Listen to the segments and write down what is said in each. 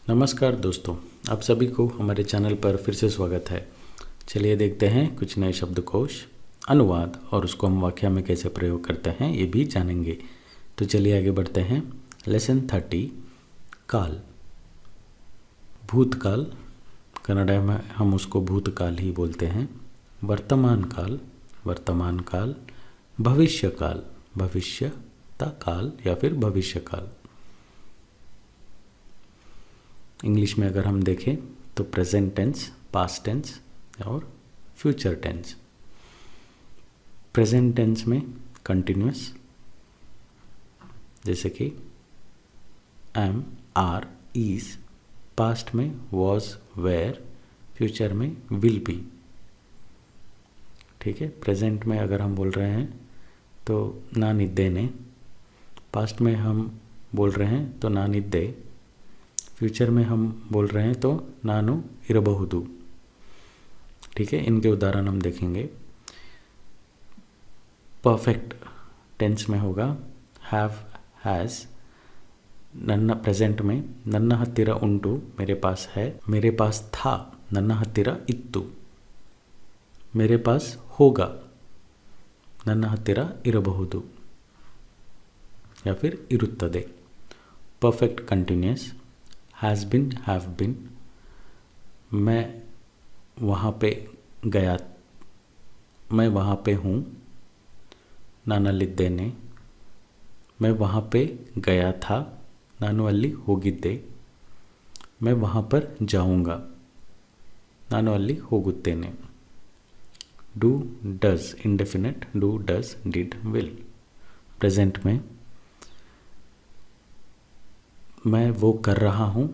नमस्कार दोस्तों, आप सभी को हमारे चैनल पर फिर से स्वागत है। चलिए देखते हैं कुछ नए शब्दकोश, अनुवाद और उसको हम वाक्य में कैसे प्रयोग करते हैं ये भी जानेंगे। तो चलिए आगे बढ़ते हैं। लेसन 30 काल। भूतकाल, कन्नड़ में हम उसको भूतकाल ही बोलते हैं। वर्तमान काल, वर्तमान काल। भविष्य काल, भविष्यता काल या फिर भविष्य काल। इंग्लिश में अगर हम देखें तो प्रेजेंट टेंस, पास्ट टेंस और फ्यूचर टेंस। प्रेजेंट टेंस में कंटिन्यूअस, जैसे कि एम, आर, इज। पास्ट में वॉज, वेयर। फ्यूचर में विल बी। ठीक है। प्रेजेंट में अगर हम बोल रहे हैं तो नानिद्देने। पास्ट में हम बोल रहे हैं तो नानिद्दे। फ्यूचर में हम बोल रहे हैं तो नानु इरಬಹುದು। ठीक है। इनके उदाहरण हम देखेंगे। परफेक्ट टेंस में होगा हैव, हैज़। नन्ना प्रेजेंट में नन्ना हत्तिरा उंटू, मेरे पास है। मेरे पास था, नन्ना हत्तिरा इत्तु। मेरे पास होगा, नन्ना हत्तिरा इरಬಹುದು या फिर इरुತ್ತದೆ। Perfect continuous has been, have been. मैं वहाँ पे गया, मैं वहाँ पे हूँ, नानಲ್ಲಿದ್ದೇನೆ। मैं वहाँ पे गया था, ನಾನು ಅಲ್ಲಿ ಹೋಗಿದ್ದೆ। मैं वहाँ पर जाऊँगा, ನಾನು ಅಲ್ಲಿ ಹೋಗುತ್ತೇನೆ। Do, does, indefinite, do, does, did, will. Present में मैं वो कर रहा हूँ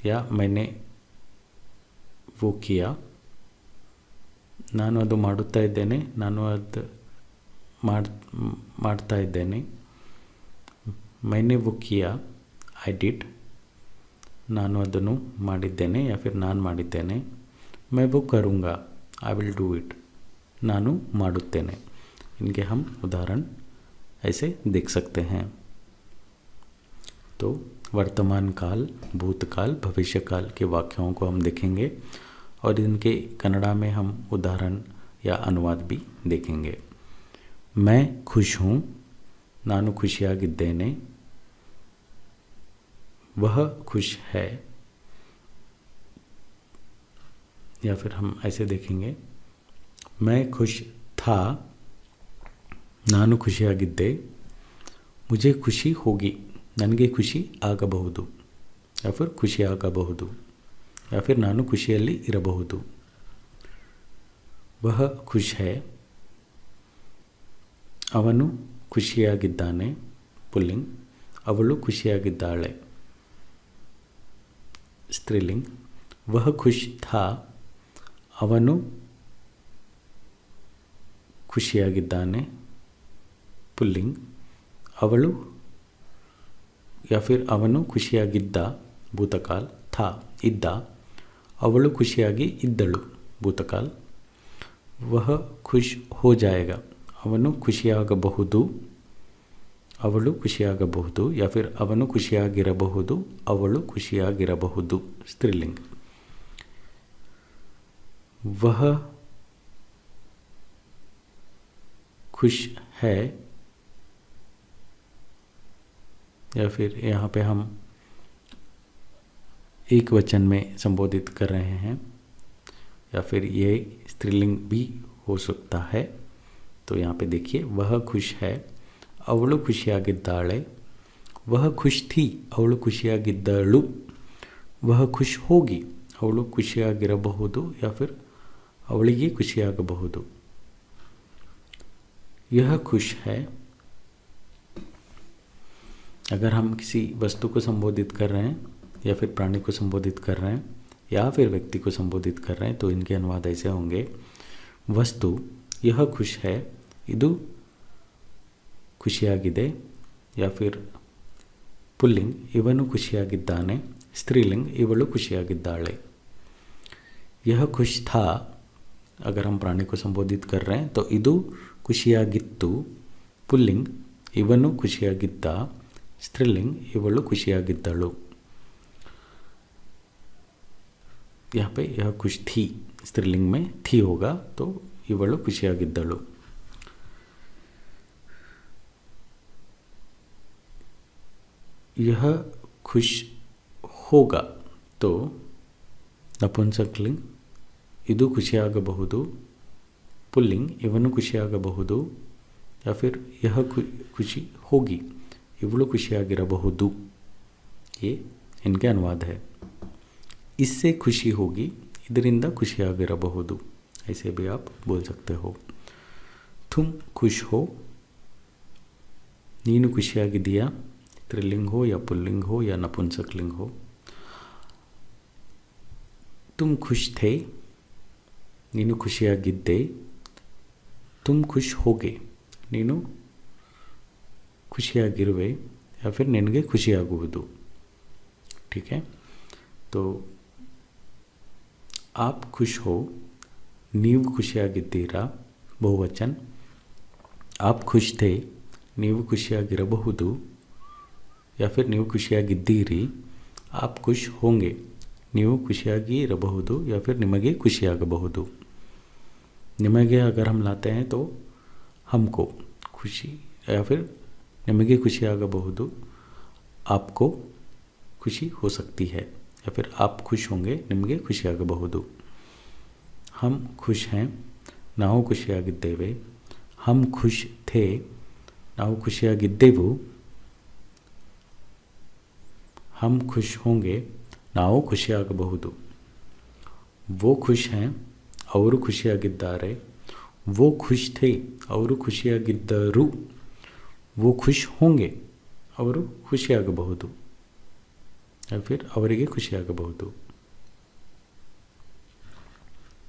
या मैंने वो किया। ನಾನು ಅದು ಮಾಡುತ್ತಾ ಇದ್ದೇನೆ, ನಾನು ಅದು ಮಾಡ್ತಾ ಇದ್ದೇನೆ। मैंने वो किया, आई डिड। ನಾನು ಅದನ್ನು ಮಾಡಿದ್ದೇನೆ या फिर ನಾನು ಮಾಡಿದ್ದೇನೆ। मैं वो करूँगा, आई विल डू इट। ನಾನು ಮಾಡುತ್ತೇನೆ। इनके हम उदाहरण ऐसे देख सकते हैं। तो वर्तमान काल, भूतकाल, भविष्य काल के वाक्यों को हम देखेंगे और इनके कन्नड़ा में हम उदाहरण या अनुवाद भी देखेंगे। मैं खुश हूँ, ನಾನು ಖುಷಿಯಾಗಿದ್ದೇನೆ। वह खुश है, या फिर हम ऐसे देखेंगे मैं खुश था, ನಾನು ಖುಷಿಯಾಗಿದ್ದೆ। मुझे खुशी होगी, ನನಗೆ ಖುಷಿ ಆಗಬಹುದು या फिर ಖುಷಿಯಾಗಬಹುದು या फिर ನಾನು ಖುಷಿಯಲ್ಲಿ ಇರಬಹುದು। वह खुश है, ಅವನು ಖುಷಿಯಾಗಿದ್ದಾನೆ, ಪುಲ್ಲಿಂಗ್। ಅವಳು ಖುಷಿಯಾಗಿದ್ದಾಳೆ, ಸ್ತ್ರೀಲಿಂಗ್। वह खुश था, ಅವನು ಖುಷಿಯಾಗಿದ್ದಾನೆ, ಪುಲ್ಲಿಂಗ್। ಅವಳು या फिर ಅವನು ಖುಷಿಯಾಗಿದ್ದ, ಭೂತಕಾಲ್। था, ಇದ್ದ। ಅವಳು ಖುಷಿಯಾಗಿ ಇದ್ದಳು, ಭೂತಕಾಲ್। वह खुश हो जाएगा, ಅವನು ಖುಷಿಯಾಗಬಹುದು, ಅವಳು ಖುಷಿಯಾಗಬಹುದು या फिर ಅವನು ಖುಷಿಯಾಗಿರಬಹುದು, ಅವಳು ಖುಷಿಯಾಗಿರಬಹುದು, ಸ್ತ್ರೀಲಿಂಗ್। वह खुश है, या फिर यहाँ पे हम एक वचन में संबोधित कर रहे हैं या फिर ये स्त्रीलिंग भी हो सकता है। तो यहाँ पे देखिए, वह खुश है, ಅವಳು ಖುಷಿಯಾಗಿದ್ದಾಳೆ। वह खुश थी, ಅವಳು ಖುಷಿಯಾಗಿದ್ದಳು। वह खुश होगी, ಅವಳು ಖುಷಿಯಾಗಿರಬಹುದು या फिर ಅವಳಿಗೆ ಖುಷಿಯಾಗಬಹುದು। यह खुश है। अगर हम किसी वस्तु को संबोधित कर रहे हैं या फिर प्राणी को संबोधित कर रहे हैं या फिर व्यक्ति को संबोधित कर रहे हैं तो इनके अनुवाद ऐसे होंगे। वस्तु यह खुश है, ಇದು ಖುಷಿಯಾಗಿದೆ या फिर ಪುಲ್ಲಿಂಗ್ ಇವನು ಖುಷಿಯಾಗಿದ್ದಾನೆ, ಸ್ತ್ರೀಲಿಂಗ್ ಇವಳು ಖುಷಿಯಾಗಿದ್ದಾಳೆ। यह खुश था, अगर हम प्राणी को संबोधित कर रहे हैं तो ಇದು ಖುಷಿಯಾಗಿತ್ತು, ಪುಲ್ಲಿಂಗ್ ಇವನು ಖುಷಿಯಾಗಿದ್ದ, ಸ್ತ್ರೀಲಿಂಗ್ ಇವಳು ಖುಷಿಯಾಗಿದ್ದಳು। यहाँ पे यह खुश थी, स्त्रीलिंग में थी होगा, तो ಇವಳು ಖುಷಿಯಾಗಿದ್ದಳು. यह खुश होगा तो ನಪುಂಸಕಲಿಂಗ್ ಇದು ಖುಷಿಯಾಗಬಹುದು, पुल्लिंग ಇವನು ಖುಷಿಯಾಗಬಹುದು, या फिर यह खुशी होगी ಇವಳು ಖುಷಿಯಾಗಿರಬಹುದು. ये इनके अनुवाद है. इससे खुशी होगी, ಇದರಿಂದ ಖುಷಿಯಾಗಿರಬಹುದು. ऐसे भी आप बोल सकते हो. तुम खुश हो, ನೀನು ಖುಷಿಯಾಗಿದೆಯಾ, स्त्रीलिंग हो या पुल्लिंग हो या नपुंसकलिंग हो. तुम खुश थे, ನೀನು ಖುಷಿಯಾಗಿದ್ದೆ. तुम खुश होगे, ನೀನು ಖುಷಿಯಾಗಿರುವೆ, या फिर ನಿನಗೆ ಖುಷಿಯಾಗುವುದು. ठीक है. तो आप खुश हो, ನೀವು ಖುಷಿಯಾಗಿದ್ದೀರಾ, ಬಹುವಚನ. आप खुश थे, ನೀವು ಖುಷಿಯಾಗಿರಬಹುದು, या फिर ನೀವು ಖುಷಿಯಾಗಿದ್ದೀರಿ. आप खुश होंगे, ನೀವು ಖುಷಿಯಾಗಿರಬಹುದು, या फिर ನಿಮಗೆ ಖುಷಿಯಾಗಬಹುದು. ನಿಮಗೆ अगर हम लाते हैं तो हमको खुशी, या फिर ನಿಮಗೆ ಖುಷಿಯಾಗಬಹುದು, आपको खुशी हो सकती है, या फिर आप खुश होंगे, ನಿಮಗೆ ಖುಷಿಯಾಗಬಹುದು. हम खुश हैं, ನಾವು ಖುಷಿಯಾಗಿದ್ದೇವೆ. हम खुश थे, ನಾವು ಖುಷಿಯಾಗಿದ್ದೆವು. हम खुश होंगे, ನಾವು ಖುಷಿಯಾಗಬಹುದು. वो खुश हैं, ಅವರು ಖುಷಿಯಾಗಿದ್ದಾರೆ. वो खुश थे, ಅವರು ಖುಷಿಯಾಗಿದ್ದರು. वो खुश होंगे, ಅವರು ಖುಷಿಯಾಗಬಹುದು, या फिर ಅವರಿಗೆ ಖುಷಿಯಾಗಬಹುದು.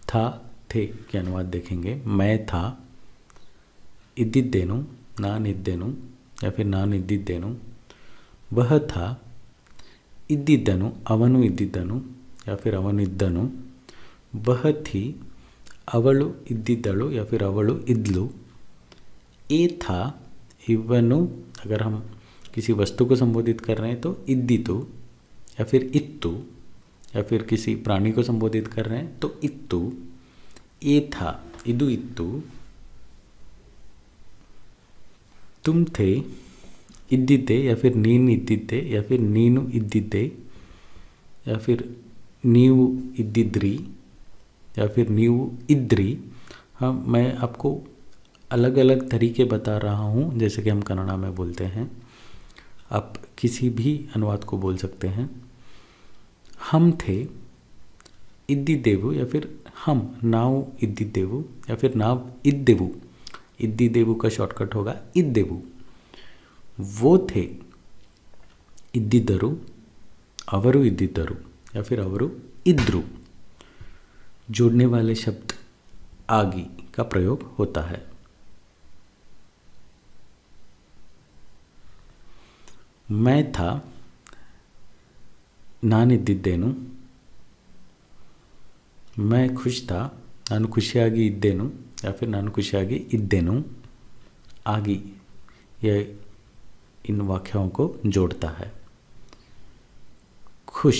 था थे के अनुवाद देखेंगे. मैं था, ಇದ್ದಿದ್ದೇನು, ನಾನಿದ್ದೇನು, या फिर ನಾನು ಇದ್ದಿದ್ದೇನು. वह था, ಇದ್ದಿದ್ದನು, ಅವನು ಇದ್ದಿದ್ದನು, या फिर ಅವನು ಇದ್ದನು. वह थी, ಅವಳು ಇದ್ದಿದ್ದಳು, या फिर ಅವಳು ಇದ್ಲು. ए था, ಇವನು अगर हम किसी वस्तु को संबोधित कर रहे हैं तो इद्दितु, या फिर इत्तु, या फिर किसी प्राणी को संबोधित कर रहे हैं तो इत्तु. ए था, इदु इत्तु. तुम थे, इद्दिद्दे, या फिर नीनु इद्दिद्दे, या फिर नीनु इद्दिद्दे, या फिर नीवु इद्दिद्री, या फिर नीवु इद्री. हाँ, मैं आपको अलग अलग तरीके बता रहा हूँ, जैसे कि हम कन्नड़ा में बोलते हैं. आप किसी भी अनुवाद को बोल सकते हैं. हम थे, इद्दिदेवु, या फिर हम, नाव इद्दिदेवु, या फिर नाव इद्देवु. इद्दिदेवु का शॉर्टकट होगा इद्देवु. वो थे, इद्दिद्ದರು, ಅವರು ಇದ್ದಿದ್ದರು, या फिर ಅವರು इद्रु. जोड़ने वाले शब्द आगी का प्रयोग होता है. मैं था, ನಾನಿದ್ದಿದ್ದೇನು. मैं खुश था, ನಾನು ಖುಷಿಯಾಗಿ ಇದ್ದೇನು, या फिर ನಾನು ಖುಷಿಯಾಗಿ ಇದ್ದೇನು. आगी यह इन वाक्यों को जोड़ता है. खुश,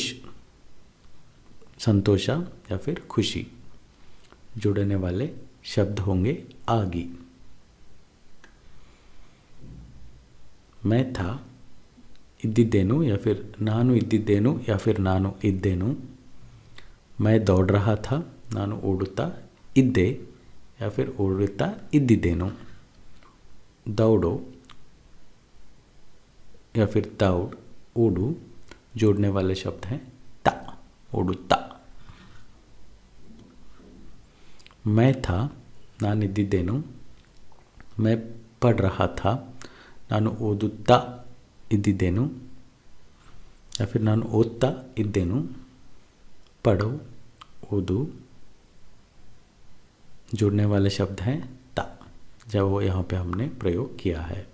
संतोषा, या फिर खुशी. जोड़ने वाले शब्द होंगे आगी. मैं था, इद्दिದ್ದೇನು, या फिर ನಾನು ಇದ್ದಿದ್ದೇನು, या फिर ನಾನು ಇದ್ದೇನು. मैं दौड़ रहा था, ನಾನು ಓಡುತ್ತಾ ಇದ್ದೆ, या फिर ಓಡುತ್ತಾ ಇದ್ದಿದ್ದೇನು. दौड़ो, या फिर दौड़, ओडू. जोड़ने वाले शब्द हैं ता, ओडुत्ता. मैं था, ನಾನಿದ್ದಿದ್ದೇನು. मैं पढ़ रहा था, ನಾನು ಓದುತ್ತಾ ಇದ್ದಿದ್ದೇನು, या फिर ನಾನು ಓದ್ತಾ ಇದ್ದೇನು. पढ़ो, ओदू. जोड़ने वाले शब्द हैं ता, जब वो यहाँ पे हमने प्रयोग किया है.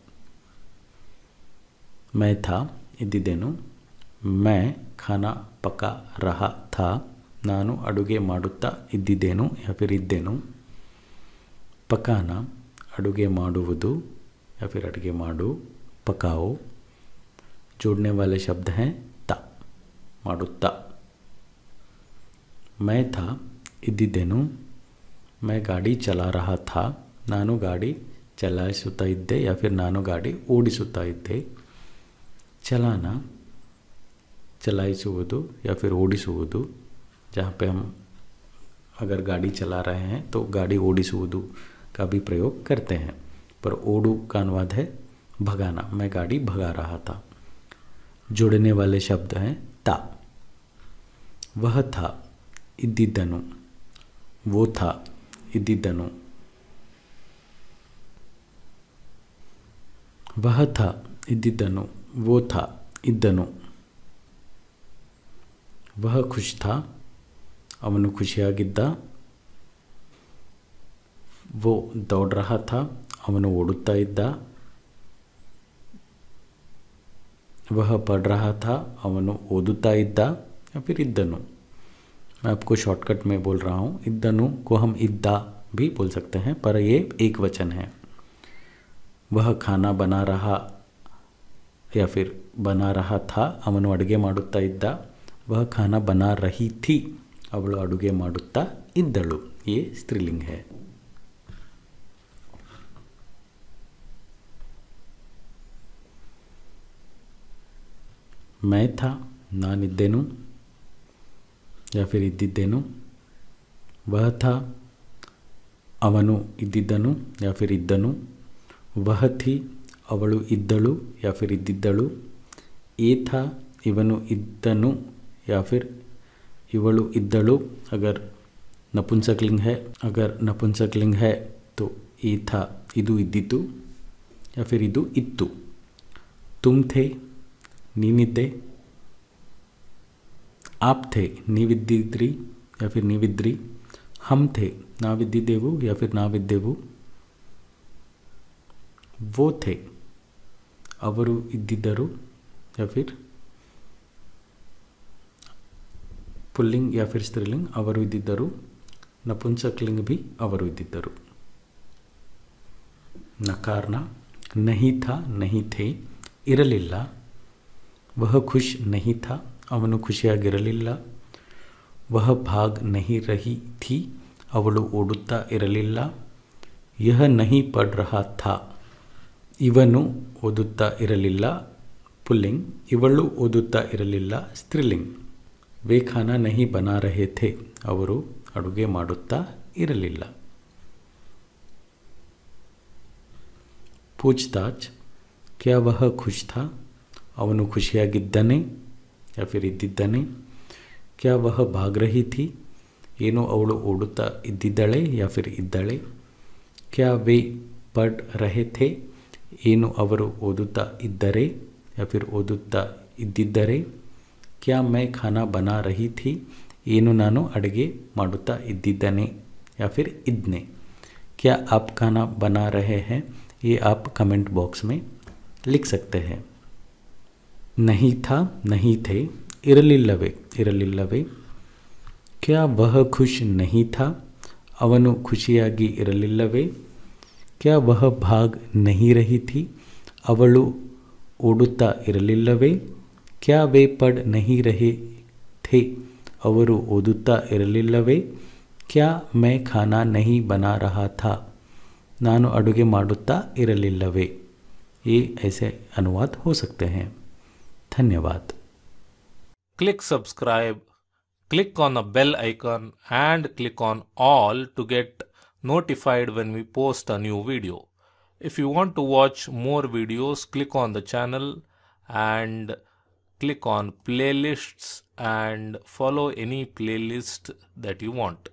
मैं था, इद्दिದ್ದೇನು. मैं खाना पका रहा था, ನಾನು ಅಡುಗೆ ಮಾಡುತ್ತಾ ಇದ್ದಿದ್ದೇನು, या फिर ಇದ್ದೇನು. पकाना, ಅಡುಗೆ ಮಾಡುವುದು, या फिर ಅಡುಗೆ ಮಾಡು. पकाओ. जोड़ने वाले शब्द हैं ता, ಮಾಡುತ್ತಾ. मैं था ಇದ್ದಿದ್ದೇನು मैं गाड़ी चला रहा था ನಾನು ಗಾಡಿ ಚಲಾಯಿಸುತ್ತಾ ಇದ್ದೆ या फिर ನಾನು ಗಾಡಿ ಓಡಿಸುತ್ತಾ ಇದ್ದೆ चलाना चलाइसुವುದು या फिर ಓಡಿಸುವುದು जहाँ पे हम अगर गाड़ी चला रहे हैं तो गाड़ी ओडिसुವುದು का भी प्रयोग करते हैं पर ओडू का अनुवाद है भगाना मैं गाड़ी भगा रहा था जोड़ने वाले शब्द हैं ता वह था इद्दिದ್ದನು वो था इद्दिದ್ದನು वह था इद्दिದ್ದನು वो था इದ್ದನು वह खुश था ಅವನು ಖುಷಿಯಾಗಿದ್ದ वो दौड़ रहा था ಅವನು ಓಡುತ್ತಾ ಇದ್ದ वह पढ़ रहा था ಅವನು ಓದುತ್ತಾ ಇದ್ದ या फिर इद्दनु मैं आपको शॉर्टकट में बोल रहा हूँ इद्दनु को हम इद्दा भी बोल सकते हैं पर ये एक वचन है वह खाना बना रहा या फिर बना रहा था ಅವನು ಅಡುಗೆ ಮಾಡುತ್ತಾ ಇದ್ದ वह खाना बना रही थी ಅವಳು ಅಡುಗೆ ಮಾಡುತ್ತಾ ಇದ್ದಳು ये स्त्रीलिंग है मैं था ನಾನಿದ್ದೆನು या फिर ಇದ್ದಿದ್ದೇನು वह था ಅವನು ಇದ್ದಿದ್ದನು या फिर ಇದ್ದನು वह थी ಅವಳು ಇದ್ದಳು या फिर ಇದ್ದಿದ್ದಳು ये था ಇವನು ಇದ್ದನು या फिर ಇವಳು ಇದ್ದಳು अगर नपुंसकलिंग है तो ये था ಇದು ಇದ್ದಿತು या फिर ಇದು ಇತ್ತು तुम थे ನೀನಿದ್ದೆ आप थे ನೀವಿದ್ದಿದ್ರಿ या फिर ನೀವಿದ್ರಿ हम थे ನಾವಿದ್ದಿದ್ದೆವು या फिर ನಾವಿದ್ದೆವು वो थे ಅವರು ಇದ್ದಿದ್ದರು या फिर पुल्लिंग या फिर स्त्रीलिंग ಅವರು ಇದ್ದಿದ್ದರು नपुंसकलिंग भी ಅವರು ಇದ್ದಿದ್ದರು नकारना नहीं था नहीं थे ಇರಲಿಲ್ಲ वह खुश नहीं था ಅವನು ಖುಷಿಯಾಗಿರಲಿಲ್ಲ वह भाग नहीं रही थी ಅವಳು ಓಡುತ್ತಾ ಇರಲಿಲ್ಲ यह नहीं पढ़ रहा था ಇವನು ಓದುತ್ತಾ ಇರಲಿಲ್ಲ पुल्लिंग ಇವಳು ಓದುತ್ತಾ ಇರಲಿಲ್ಲ स्त्रीलिंग वे खाना नहीं बना रहे थे ಅವರು ಅಡುಗೆ ಮಾಡುತ್ತಾ ಇರಲಿಲ್ಲ पूछताछ क्या वह खुश था ಅವನು ಖುಷಿಯಾಗಿದ್ದನೆ या फिर ಇದ್ದಿದ್ದನೆ क्या वह भाग रही थी ಏನು ಅವಳು ಓಡುತ್ತಾ ಇದ್ದಿದ್ದಳೆ या फिर ಇದ್ದಳೆ क्या वे पढ़ रहे थे ಏನು ಅವರು ಓದುತ್ತಾ ಇದ್ದರೆ या फिर ಓದುತ್ತಾ ಇದ್ದಿದ್ದರೆ क्या मैं खाना बना रही थी ಏನು ನಾನು ಅಡುಗೆ ಮಾಡುತ್ತಾ ಇದ್ದಿದ್ದನೆ या फिर इदने क्या आप खाना बना रहे हैं ये आप कमेंट बॉक्स में लिख सकते हैं नहीं था नहीं थे ಇರಲಿಲ್ಲವೇ ಇರಲಿಲ್ಲವೇ क्या वह खुश नहीं था ಅವನು ಖುಷಿಯಾಗಿ ಇರಲಿಲ್ಲವೇ क्या वह भाग नहीं रही थी ಅವಳು ಓಡುತ್ತಾ ಇರಲಿಲ್ಲವೇ क्या वे पढ़ नहीं रहे थे ಅವರು ಓದುತ್ತಾ ಇರಲಿಲ್ಲವೇ क्या मैं खाना नहीं बना रहा था ನಾನು ಅಡುಗೆ ಮಾಡುತ್ತಾ ಇರಲಿಲ್ಲವೇ ये ऐसे अनुवाद हो सकते हैं धन्यवाद Click subscribe, click on the bell icon and click on all to get notified when we post a new video. If you want to watch more videos, click on the channel and click on playlists and follow any playlist that you want.